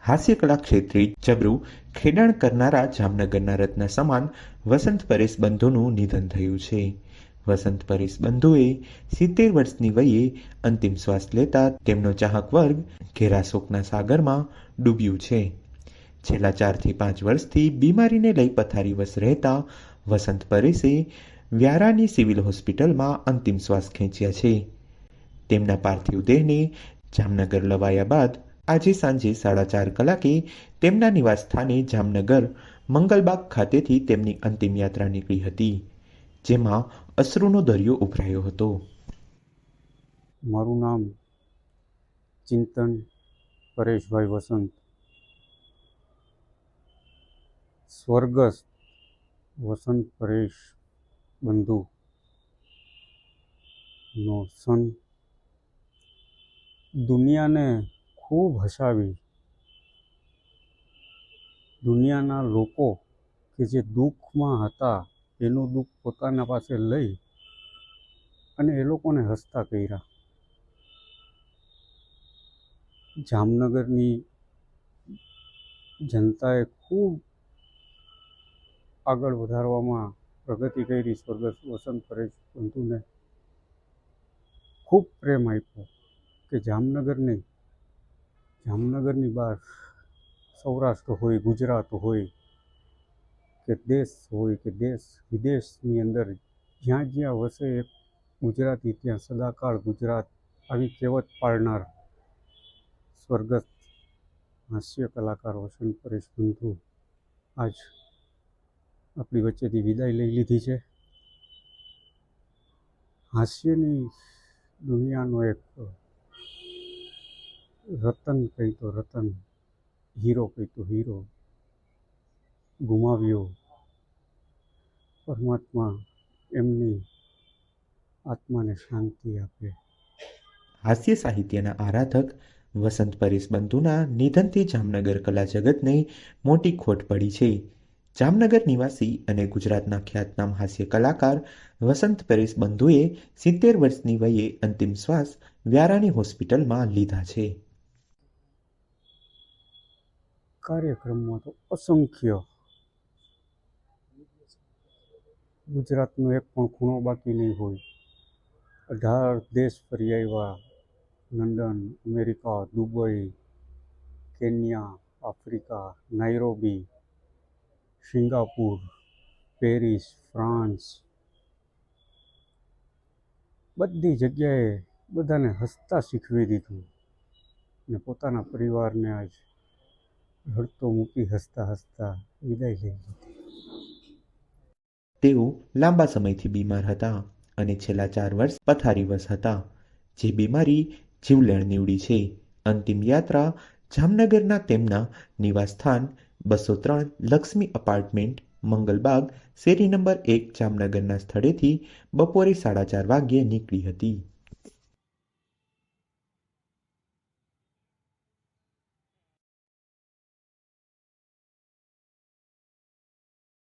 હાસ્યકલા ક્ષેત્રે જબરું ખેડાણ કરનારા જામનગરના રત્ન સમાન વસંત પરેશ બંધુનું નિધન થયું છે. વસંત પરેશ બંધુએ 70 વર્ષની વયે અંતિમ શ્વાસ લેતા તેમનો ચાહક વર્ગ ઘેરા શોકના સાગરમાં ડૂબ્યું છે. છેલ્લા 4 થી 5 વર્ષથી બીમારીને લઈ પથારીવશ રહેતા વસંત પરેશે વ્યારાની સિવિલ હોસ્પિટલમાં અંતિમ શ્વાસ ખેંચ્યા છે. તેમના પાર્થિવ દેહને જામનગર લવાયા બાદ આજે સાંજે 4:30 કલાકે તેમના નિવાસ સ્થાને જામનગર મંગલબાગ ખાતેથી તેમની અંતિમ યાત્રા નીકળી હતી, જેમાં અશ્રુનો દરિયો ઉભરાયો હતો. મારું નામ ચિંતન પરેશભાઈ વસંત. સ્વર્ગસ્થ વસંત પરેશ બંધુ નો સન દુનિયાને ખૂબ હસાવી, દુનિયાના લોકો કે જે દુઃખમાં હતા એનું દુઃખ પોતાના પાસે લઈ અને એ લોકોને હસતા કર્યા. જામનગરની જનતાએ ખૂબ આગળ વધારવામાં પ્રગતિ કરી. સ્વર્ગસ્થ વસંત પરેશ બંધુને ખૂબ પ્રેમ આપ્યો કે જામનગર નહીં, જામનગરની બહાર સૌરાષ્ટ્ર હોય, ગુજરાત હોય કે દેશ હોય કે દેશ વિદેશની અંદર જ્યાં જ્યાં વસે એક ગુજરાતી ત્યાં સદાકાળ ગુજરાત, આવી કહેવત પાળનાર સ્વર્ગસ્થ હાસ્ય કલાકાર વસંત પરેશ બંધુ આજ આપણી વચ્ચેથી વિદાય લઈ લીધી છે. હાસ્યની દુનિયાનો એક રતન કહી તો રતન, હીરો કહી તો હીરો ગુમાવ્યો. પરમાત્મા એમની આત્માને શાંતિ આપે. હાસ્ય સાહિત્યના આરાધક વસંત પરેશ બંધુના નિધનથી જામનગર કલા જગતને મોટી ખોટ પડી છે. જામનગર નિવાસી અને ગુજરાતના ખ્યાતનામ હાસ્ય કલાકાર વસંત પરેશ બંધુએ 70 વર્ષની વયે અંતિમ શ્વાસ વ્યારાની હોસ્પિટલમાં લીધા છે. કાર્યક્રમમાં તો અસંખ્ય, ગુજરાતનો એક પણ ખૂણો બાકી નહીં હોય. 18 દેશ ફરી આવ્યા. London, America, Dubai, Kenya, Africa, Nairobi, Singapore, Paris, France, બધી જગ્યાએ બધાને હસતા શીખવી દીધું અને પોતાના પરિવારને આજ રડતો મૂકી હસતા હસતા વિદાય લઈ લીધી. તેઓ લાંબા સમયથી બીમાર હતા અને છેલ્લા 4 વર્ષ પથારીવશ હતા, જે બીમારી જીવલેણ નીવડી છે. અંતિમ યાત્રા જામનગરના તેમના નિવાસસ્થાન 203 લક્ષ્મી અપાર્ટમેન્ટ, મંગલબાગ, શેરી નંબર 1 જામનગરના સ્થળેથી બપોરે 4:30 વાગ્યે નીકળી હતી.